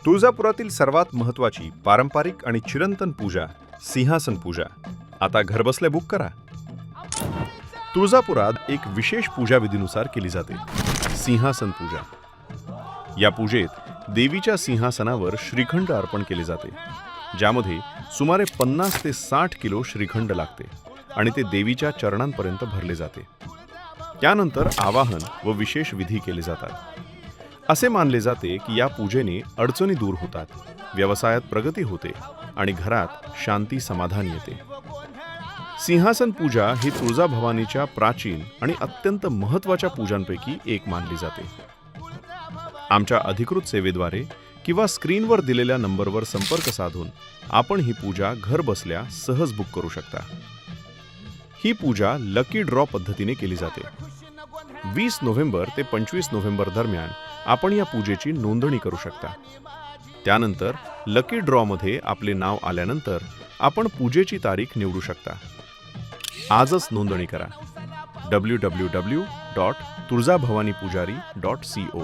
तुळजापुरातील सर्वात महत्त्वाची पारंपरिक आणि चिरंतन पूजा सिंहासन पूजा आता घरबसल्या बुक करा. तुळजापुरात एक विशेष पूजाविधीनुसार केली जाते, सिंहासन पूजा. या पूजेत देवीच्या सिंहासनावर श्रीखंड अर्पण केले जाते, ज्यामध्ये सुमारे 50 ते 60 किलो श्रीखंड लागते आणि ते देवीच्या चरणांपर्यंत भरले जाते. त्यानंतर आवाहन व विशेष विधी केले जातात. असे मानले जाते की या पूजेने अडचणी दूर होतात, व्यवसायात प्रगती होते आणि घरात शांती समाधान येते. सिंहासन पूजा ही तुळजाभवानीच्या प्राचीन आणि अत्यंत महत्त्वाच्या पूजांपैकी एक मानली जाते. आमच्या अधिकृत सेवेद्वारे किंवा स्क्रीनवर दिलेल्या नंबरवर संपर्क साधून आपण ही पूजा घर बसल्या सहज बुक करू शकता. ही पूजा लकी ड्रॉ पद्धतीने केली जाते. 20 नोव्हेंबर ते 25 नोव्हेंबर दरम्यान आपण या पूजेची नोंदणी करू शकता. त्यानंतर लकी ड्रॉमध्ये आपले नाव आल्यानंतर आपण पूजेची तारीख निवडू शकता. आजच नोंदणी करा. www.turzabhavanipujari.co